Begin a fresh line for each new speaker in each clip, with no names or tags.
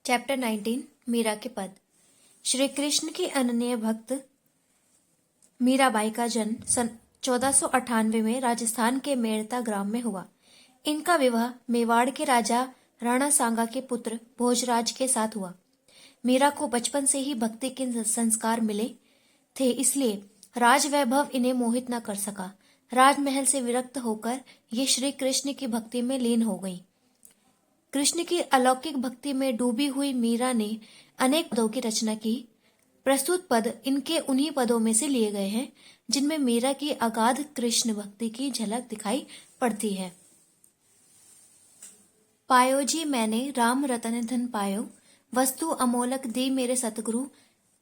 Chapter 19 Meera के पद। श्री कृष्ण की अनन्य भक्त मीराबाई का जन्म सन 1498 में राजस्थान के मेड़ता ग्राम में हुआ। इनका विवाह मेवाड़ के राजा राणा सांगा के पुत्र भोजराज के साथ हुआ। मीरा को बचपन से ही भक्ति के संस्कार मिले थे, इसलिए राज वैभव इन्हें मोहित न कर सका। राजमहल से विरक्त होकर ये श्री कृष्ण की भक्ति में लीन हो गई। कृष्ण की अलौकिक भक्ति में डूबी हुई मीरा ने अनेक पदों की रचना की। प्रस्तुत पद इनके उन्हीं पदों में से लिए गए हैं जिनमें मीरा की अगाध कृष्ण भक्ति की झलक दिखाई पड़ती है। पायो जी मैंने राम रतन धन पायो, वस्तु अमोलक दी मेरे सतगुरु,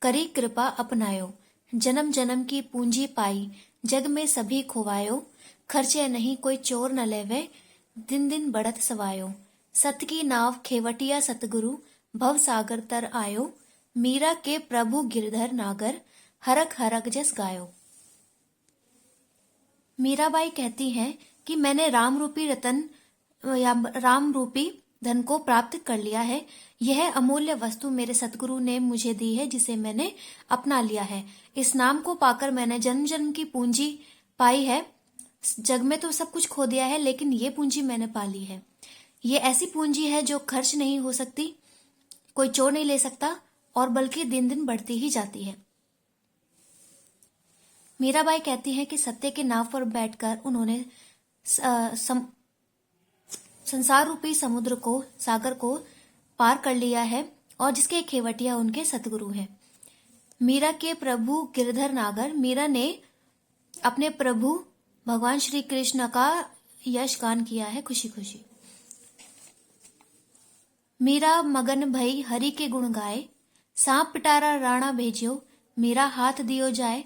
करी कृपा अपनायो। जन्म जन्म की पूंजी पाई, जग में सभी खोवायो, खर्चे नहीं कोई चोर न लेवे, दिन दिन बढ़त सवायो। सत की नाव खेवटिया सतगुरु, भव सागर तर आयो, मीरा के प्रभु गिरधर नागर, हरक हरक जस गायो। मीराबाई कहती हैं कि मैंने राम रूपी रतन या राम रूपी धन को प्राप्त कर लिया है। यह अमूल्य वस्तु मेरे सतगुरु ने मुझे दी है, जिसे मैंने अपना लिया है। इस नाम को पाकर मैंने जन्म जन्म की पूंजी पाई है। जग में तो सब कुछ खो दिया है, लेकिन ये पूंजी मैंने पा ली है। ये ऐसी पूंजी है जो खर्च नहीं हो सकती, कोई चोर नहीं ले सकता, और बल्कि दिन दिन बढ़ती ही जाती है। मीराबाई कहती है कि सत्य के नाव पर बैठकर उन्होंने संसार रूपी समुद्र को, सागर को पार कर लिया है, और जिसके खेवटिया उनके सतगुरु हैं। मीरा के प्रभु गिरधर नागर, मीरा ने अपने प्रभु भगवान श्री कृष्ण का यश गान किया है खुशी खुशी। मीरा मगन भई हरि के गुण गाए, सांप पिटारा राणा भेजियो, मीरा हाथ दियो जाए।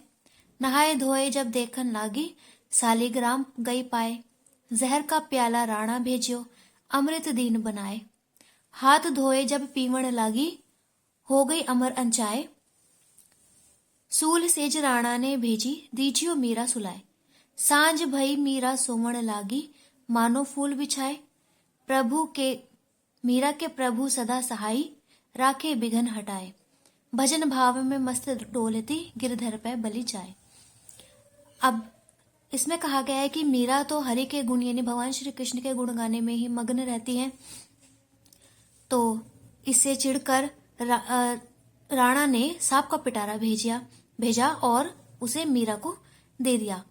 नहाए धोए जब देखन लागी, सालिग्राम गई पाए। जहर का प्याला राणा भेजियो, अमृत दीन बनाए। हाथ धोए जब पीवण लागी, हो गई अमर अंचाए। सूल सेज राणा ने भेजी, दीजियो मीरा सुलाए। सांझ भई मीरा सोवण लागी, मानो फूल बिछाए। मीरा के प्रभु सदा सहाई, राखे बिघन हटाए। भजन भाव में मस्त डोलती, गिरधर पे बलि जाए। अब इसमें कहा गया है कि मीरा तो हरि के गुण यानी भगवान श्री कृष्ण के गुण गाने में ही मग्न रहती हैं। तो इससे चिढ़कर राणा ने सांप का पिटारा भेजा और उसे मीरा को दे दिया।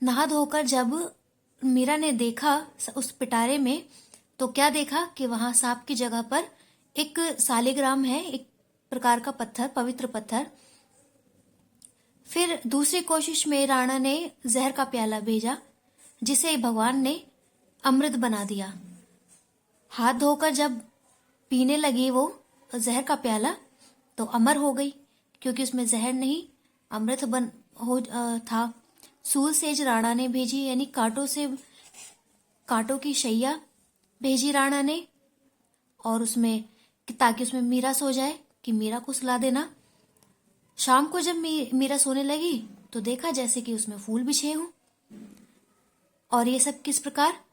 नहा धोकर जब मीरा ने देखा उस पिटारे में, तो क्या देखा कि वहां सांप की जगह पर एक सालिग्राम है, एक प्रकार का पत्थर, पवित्र पत्थर। फिर दूसरी कोशिश में राणा ने जहर का प्याला भेजा, जिसे भगवान ने अमृत बना दिया। हाथ धोकर जब पीने लगी वो जहर का प्याला, तो अमर हो गई, क्योंकि उसमें जहर नहीं अमृत था। सूल सेज राणा ने भेजी, यानी कांटों की शैया भेजी राणा ने, और उसमें ताकि उसमें मीरा सो जाए, कि मीरा को सुला देना। शाम को जब मीरा सोने लगी, तो देखा जैसे कि उसमें फूल बिछे हों। और ये सब किस प्रकार?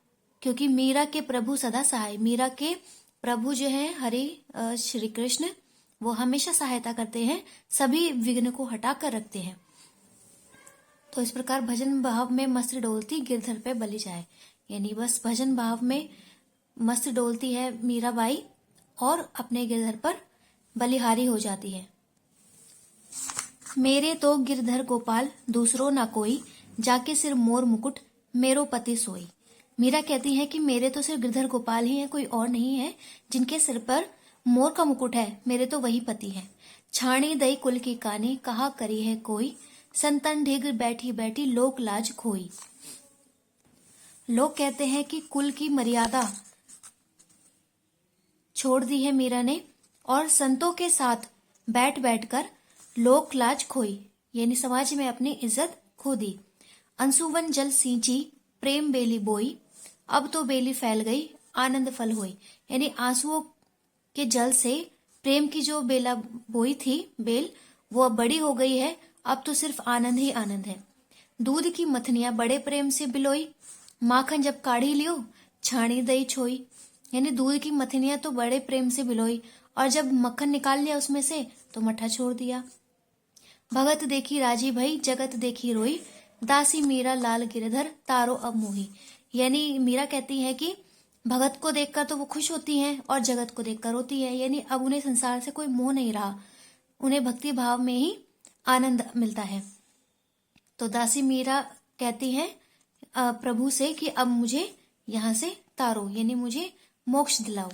क्योंकि मीरा के प्रभु सदा सहाय, मीरा के प्रभु जो है हरि श्री कृष्ण, वो हमेशा सहायता करते हैं, सभी विघ्न को हटा कर रखते हैं। तो इस प्रकार भजन भाव में मस्त डोलती, गिरधर पे बलि जाए, यानी बस भजन भाव में मस्त डोलती है मीराबाई और अपने गिरधर पर बलिहारी हो जाती है। मेरे तो गिरधर गोपाल दूसरो ना कोई, जाके सिर मोर मुकुट मेरो पति सोई। मीरा कहती है कि मेरे तो सिर्फ गिरधर गोपाल ही हैं, कोई और नहीं है जिनके सिर पर मोर का मुकुट है, मेरे तो वही पति हैं। छाणी दई कुल की कानी, कहा करी है कोई, संतन ढिग बैठी बैठी लोक लाज खोई। लोग कहते हैं कि कुल की मर्यादा छोड़ दी है मीरा ने, और संतों के साथ बैठ बैठकर लोक लाज खोई, यानी समाज में अपनी इज्जत खो दी। अंशुवन जल सींची, प्रेम बेली बोई, अब तो बेली फैल गई, आनंद फल होई। यानी आंसुओं के जल से प्रेम की जो बेला बोई थी, बेल, वो अब बड़ी हो गई है, अब तो सिर्फ आनंद ही आनंद है। दूध की मथनिया बड़े प्रेम से बिलोई, माखन जब काढ़ी लियो, छाणी दई छोई। यानी दूध की मथनियां तो बड़े प्रेम से बिलोई, और जब मक्खन निकाल लिया उसमें से तो मट्ठा छोड़ दिया। भगत देखी राजी भई, जगत देखी रोई, दासी मीरा लाल गिरधर, तारो अब मोही। यानी मीरा कहती है कि भगत को देखकर तो वो खुश होती हैं और जगत को देखकर रोती है, यानी अब उन्हें संसार से कोई मोह नहीं रहा, उन्हें भक्ति भाव में ही आनंद मिलता है। तो दासी मीरा कहती है प्रभु से कि अब मुझे यहाँ से तारो, यानी मुझे मोक्ष दिलाओ।